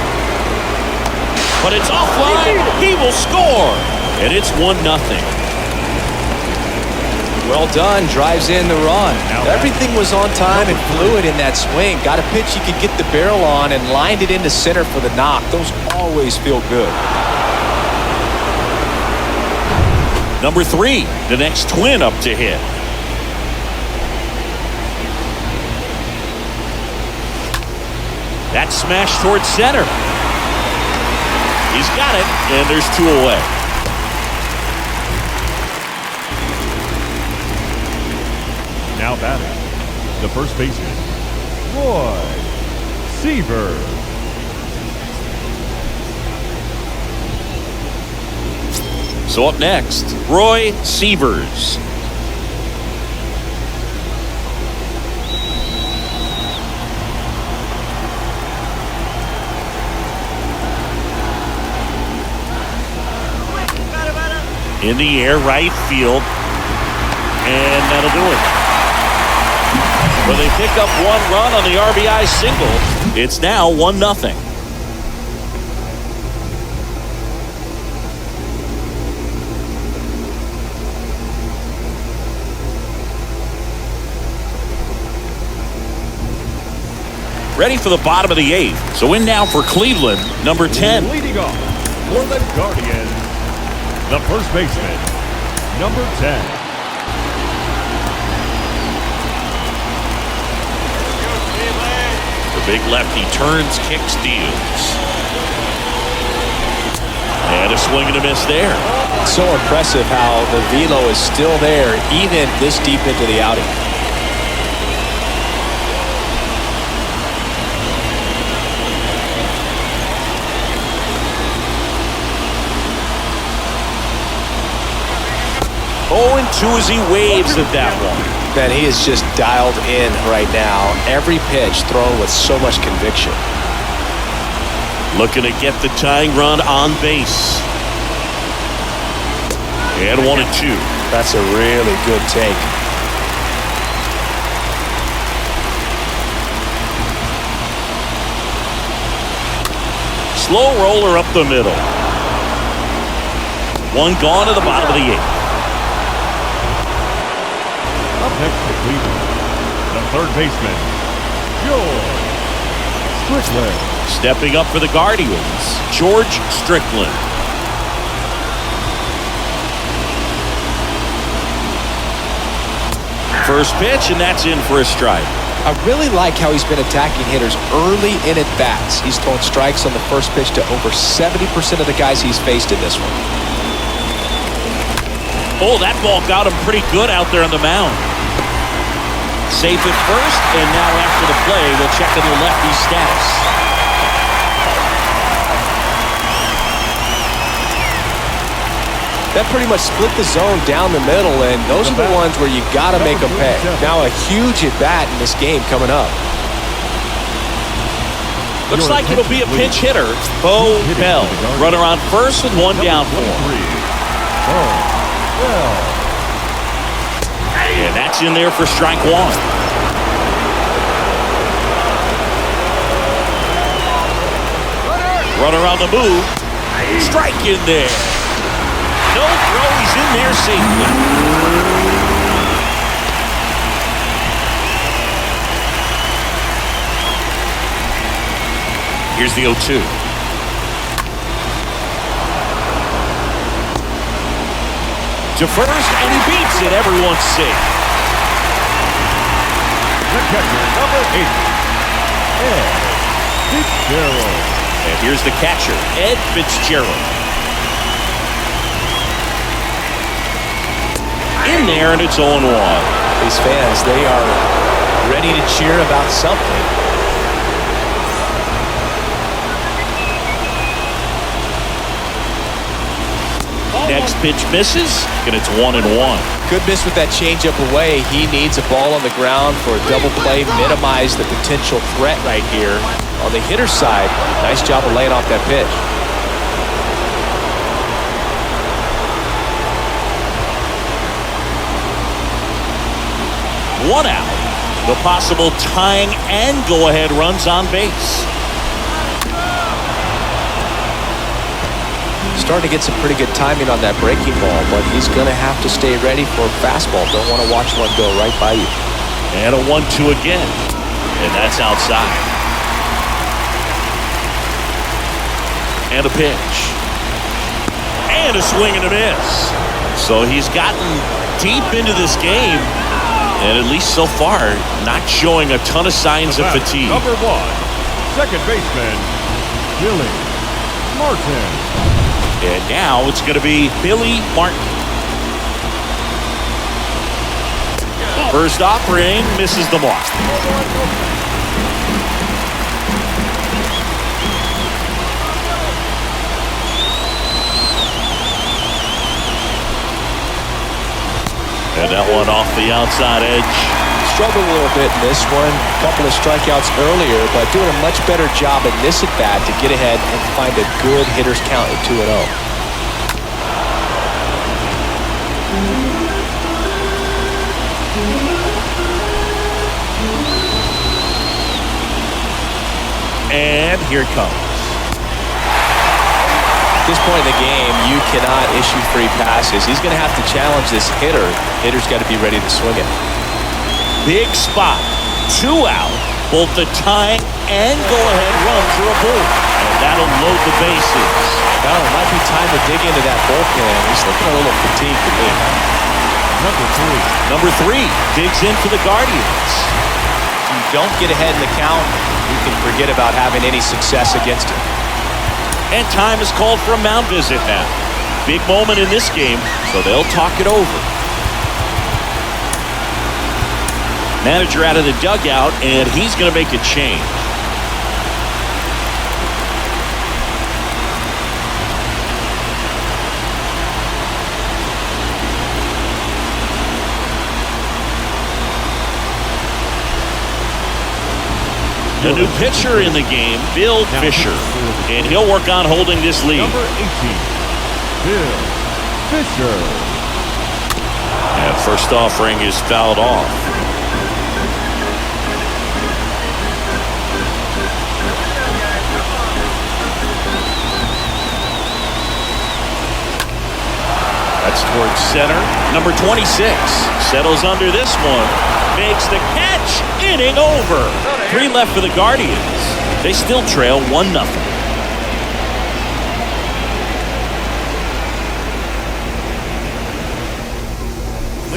Speaker 1: But it's offline. He will score. And it's 1-0.
Speaker 3: Well done. Drives in the run. Everything was on time and fluid in that swing. Got a pitch you could get the barrel on and lined it into center for the knock. Those always feel good.
Speaker 1: Number 3, the next Twin up to hit. That smash towards center. He's got it, and there's 2 away.
Speaker 2: Now batting, The first baseman, Roy Seaver.
Speaker 1: So up next, Roy Sievers. In the air, right field. And that'll do it. Well, they pick up one run on the RBI single. It's now 1-0. Ready for the bottom of the 8th. So in now for Cleveland, number 10.
Speaker 2: Leading off for the Guardians, the first baseman, number 10.
Speaker 1: The big lefty turns, kicks, deals. And a swing and a miss there.
Speaker 3: So impressive how the velo is still there even this deep into the outing.
Speaker 1: Oh, and 2 as he waves at that one.
Speaker 3: Man, he is just dialed in right now. Every pitch thrown with so much conviction.
Speaker 1: Looking to get the tying run on base. And 1-2.
Speaker 3: That's a really good take.
Speaker 1: Slow roller up the middle. One gone to the bottom of the 8th.
Speaker 2: Up next for Cleveland, the third baseman, George Strickland.
Speaker 1: Stepping up for the Guardians, George Strickland. First pitch, and that's in for a strike.
Speaker 3: I really like how he's been attacking hitters early in at bats. He's thrown strikes on the first pitch to over 70% of the guys he's faced in this one.
Speaker 1: Oh, that ball got him pretty good out there on the mound. Safe at first, and now after the play, we'll check on the lefty's status.
Speaker 3: That pretty much split the zone down the middle, and those are the ones where you got to make them pay. Now a huge at-bat in this game coming up.
Speaker 1: Looks like it'll be a pinch hitter, Bo Bell. Runner on first with one down for him. And that's in there for strike 1. Runner on the move. Strike in there. No throw. He's in there safely. Here's the 0-2. To first, and he beats it. Everyone's safe.
Speaker 2: The catcher, number 8, Ed Fitzgerald.
Speaker 1: And here's the catcher, Ed Fitzgerald. In there, and it's 0-1.
Speaker 3: These fans, they are ready to cheer about something.
Speaker 1: Next pitch misses, and it's 1-1.
Speaker 3: Good miss with that changeup away. He needs a ball on the ground for a double play, minimize the potential threat right here. On the hitter's side, nice job of laying off that pitch.
Speaker 1: One out. The possible tying and go-ahead runs on base.
Speaker 3: Starting to get some pretty good timing on that breaking ball, but he's going to have to stay ready for a fastball. Don't want to watch one go right by you.
Speaker 1: And a 1-2 again. And that's outside. And a pitch. And a swing and a miss. So he's gotten deep into this game. And at least so far, not showing a ton of signs of fatigue.
Speaker 2: Number 1, second baseman, Billy Martin.
Speaker 1: And now it's going to be Billy Martin. First offering misses the mark. And that one off the outside edge.
Speaker 3: Struggled a little bit in this one. A couple of strikeouts earlier, but doing a much better job in this at-bat to get ahead and find a good hitter's count at 2-0.
Speaker 1: And here it comes.
Speaker 3: At this point in the game, you cannot issue free passes. He's going to have to challenge this hitter. Hitter's got to be ready to swing it.
Speaker 1: Big spot. 2 out. Both the tying and go-ahead runs are aboard. And that'll load the bases.
Speaker 3: Well, it might be time to dig into that bullpen. He's looking a little fatigued to me.
Speaker 1: Number three digs in for the Guardians.
Speaker 3: If you don't get ahead in the count, you can forget about having any success against him.
Speaker 1: And time is called for a mound visit now. Big moment in this game, so they'll talk it over. Manager out of the dugout, and he's going to make a change. The new pitcher in the game, Bill Fisher, and he'll work on holding this lead.
Speaker 2: Number 18, Bill Fisher.
Speaker 1: And first offering is fouled off. That's towards center. Number 26 settles under this one. Makes the catch. Inning over. 3 left for the Guardians. They still trail 1-0.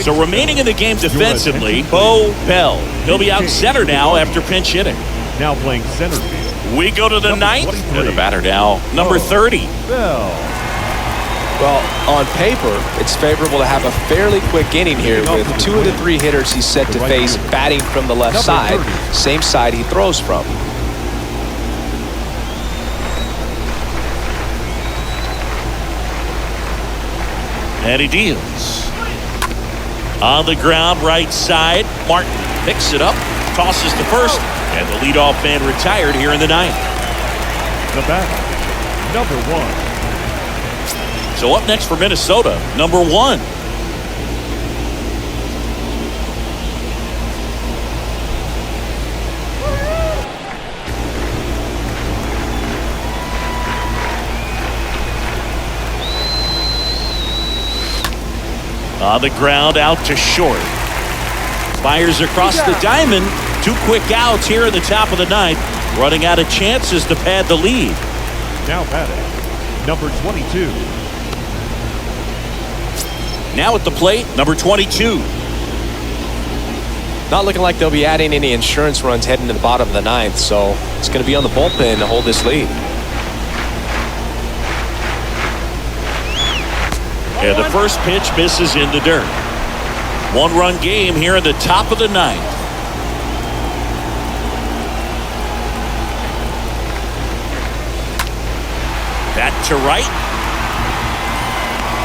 Speaker 1: So remaining in the game defensively, Bo Bell. He'll be out center now after pinch hitting.
Speaker 2: Now playing center field.
Speaker 1: We go to the ninth. And the batter now, number 30.
Speaker 2: Bell.
Speaker 3: Well, on paper, it's favorable to have a fairly quick inning here with 2 of the 3 hitters he's set to face batting from the left side, same side he throws from.
Speaker 1: And he deals. On the ground, right side. Martin picks it up, tosses to first, and the leadoff man retired here in the ninth.
Speaker 2: The batter, number 1.
Speaker 1: So up next for Minnesota, number 1. On the ground, out to short. Fires across the diamond. 2 quick outs here in the top of the ninth. Running out of chances to pad the lead.
Speaker 2: Now batting, number 22.
Speaker 1: Now at the plate, number 22.
Speaker 3: Not looking like they'll be adding any insurance runs heading to the bottom of the ninth, so it's going to be on the bullpen to hold this lead.
Speaker 1: And the first pitch misses in the dirt. 1-run game here in the top of the ninth. Back to right.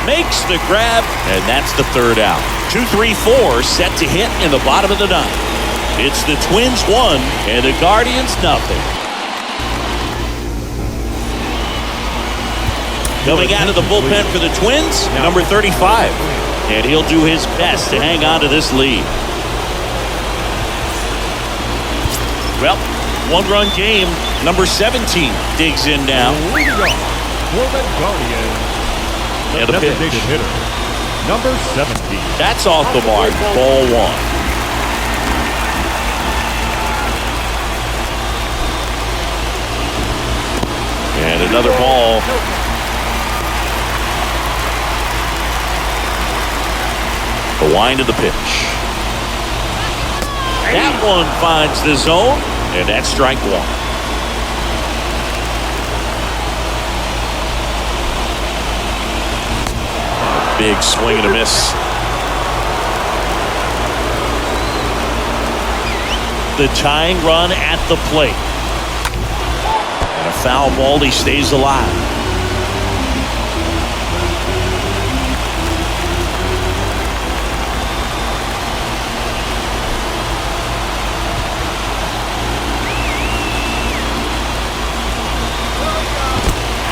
Speaker 1: Makes the grab, and that's the 3rd out. 2-3-4 set to hit in the bottom of the ninth. It's the Twins 1 and the Guardians nothing. Coming out of the bullpen for the Twins, number 35. And he'll do his best to hang on to this lead. Well, 1-run game, number 17 digs in now.
Speaker 2: Leading off for the Guardians.
Speaker 1: And a pitch.
Speaker 2: Designated hitter, number 17.
Speaker 1: That's off the mark, ball 1. And another ball. The wind of the pitch. That one finds the zone, and that's strike 1. Big swing and a miss. the tying run at the plate. And a foul ball, he stays alive.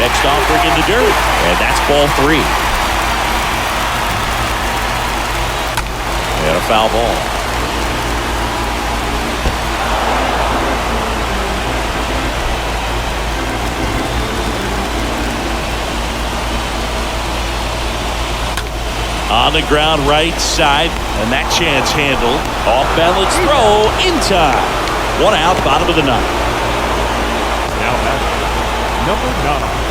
Speaker 1: Next offering in the dirt, and that's ball 3. And a foul ball. On the ground right side, and that chance handled. Off balance throw in time. 1 out, bottom of the 9th.
Speaker 2: Now batting, number 9.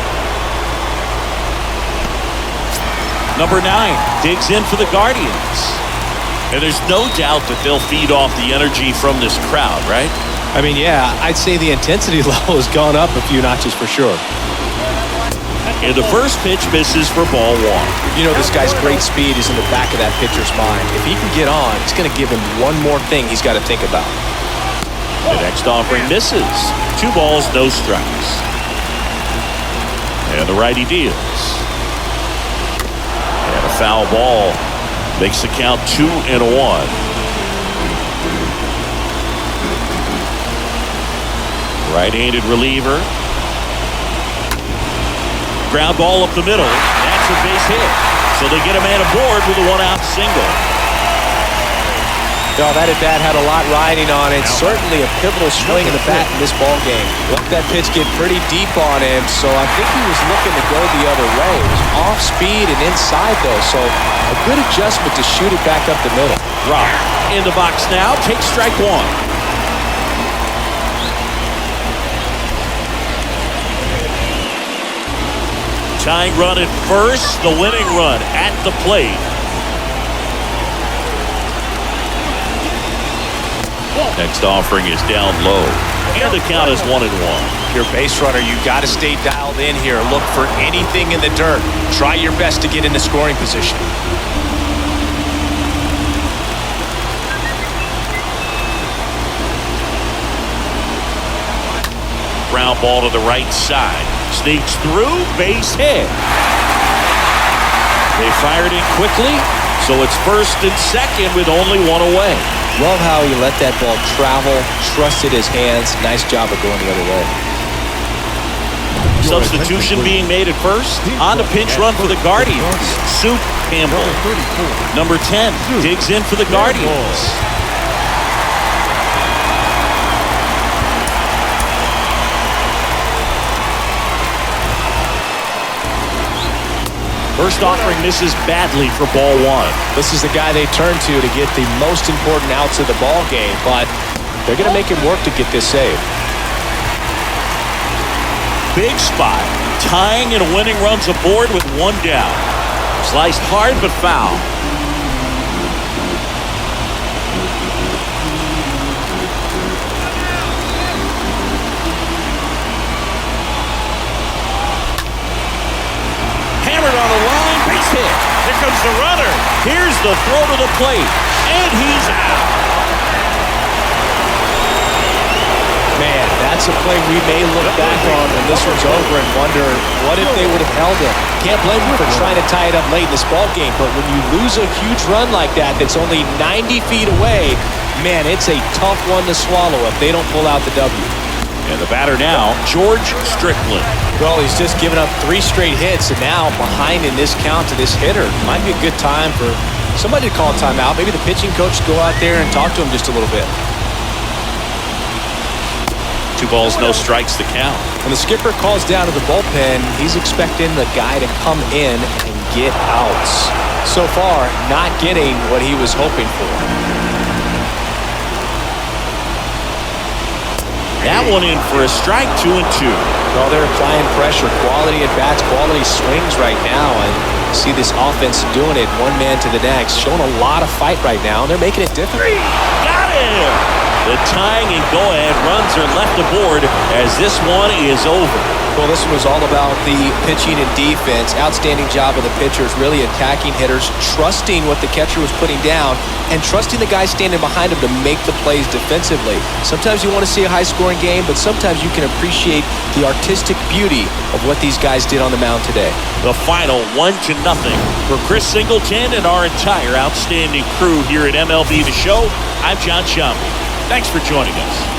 Speaker 1: Number 9 digs in for the Guardians. And there's no doubt that they'll feed off the energy from this crowd, right?
Speaker 3: I mean, yeah, I'd say the intensity level has gone up a few notches for sure.
Speaker 1: And the first pitch misses for ball 1.
Speaker 3: You know, this guy's great speed is in the back of that pitcher's mind. If he can get on, it's going to give him one more thing he's got to think about.
Speaker 1: The next offering misses. 2 balls, no strikes. And the righty deals. And a foul ball makes the count 2-1. Right-handed reliever. Ground ball up the middle. That's a base hit. So they get a man aboard with a 1-out single.
Speaker 3: Well, that at-bat had a lot riding on it. Certainly a pivotal swing in the bat in this ball game. Let that pitch get pretty deep on him, so I think he was looking to go the other way. It was off speed and inside, though, so a good adjustment to shoot it back up the middle.
Speaker 1: Rock in the box now. Takes strike 1. Tying run at first, the winning run at the plate. Next offering is down low. And the count is 1-1.
Speaker 3: Your base runner, you got to stay dialed in here. Look for anything in the dirt. Try your best to get into scoring position.
Speaker 1: Ground ball to the right side. Sneaks through, base hit. They fired in quickly, so it's first and second with only 1 away.
Speaker 3: Love how he let that ball travel, trusted his hands. Nice job of going the other way.
Speaker 1: Substitution being made at first. On the pinch run for the Guardians. Soup Campbell. Number 10 digs in for the Guardians. First offering misses badly for ball 1.
Speaker 3: This is the guy they turn to get the most important outs of the ball game, but they're going to make him work to get this save.
Speaker 1: Big spot. Tying and winning runs aboard with 1 down. Sliced hard but foul. Hammered on the line, base hit. Here comes the runner. Here's the throw to the plate, and he's out.
Speaker 3: Man, that's a play we may look back on when this one's over and wonder, what if they would have held him? Can't blame him for trying to tie it up late in this ball game, but when you lose a huge run like that that's only 90 feet away, man, it's a tough one to swallow if they don't pull out the W.
Speaker 1: And the batter now, George Strickland.
Speaker 3: Well, he's just given up 3 straight hits, and now behind in this count to this hitter. Might be a good time for somebody to call a timeout. Maybe the pitching coach go out there and talk to him just a little bit.
Speaker 1: 2 balls, no strikes to count.
Speaker 3: When the skipper calls down to the bullpen, he's expecting the guy to come in and get outs. So far, not getting what he was hoping for.
Speaker 1: That one in for a strike, 2-2.
Speaker 3: Well, they're applying pressure, quality at bats, quality swings right now, and see this offense doing it, one man to the next, showing a lot of fight right now, and they're making it difficult.
Speaker 1: Got him! The tying and go-ahead runs are left aboard as this one is over.
Speaker 3: Well, this one was all about the pitching and defense. Outstanding job of the pitchers, really attacking hitters, trusting what the catcher was putting down, and trusting the guy standing behind him to make the plays defensively. Sometimes you want to see a high-scoring game, but sometimes you can appreciate the artistic beauty of what these guys did on the mound today.
Speaker 1: The final 1-0 for Chris Singleton and our entire outstanding crew here at MLB The Show. I'm John Schaumburg. Thanks for joining us.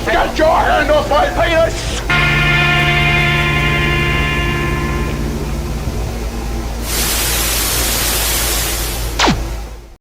Speaker 4: Get your hand off my penis!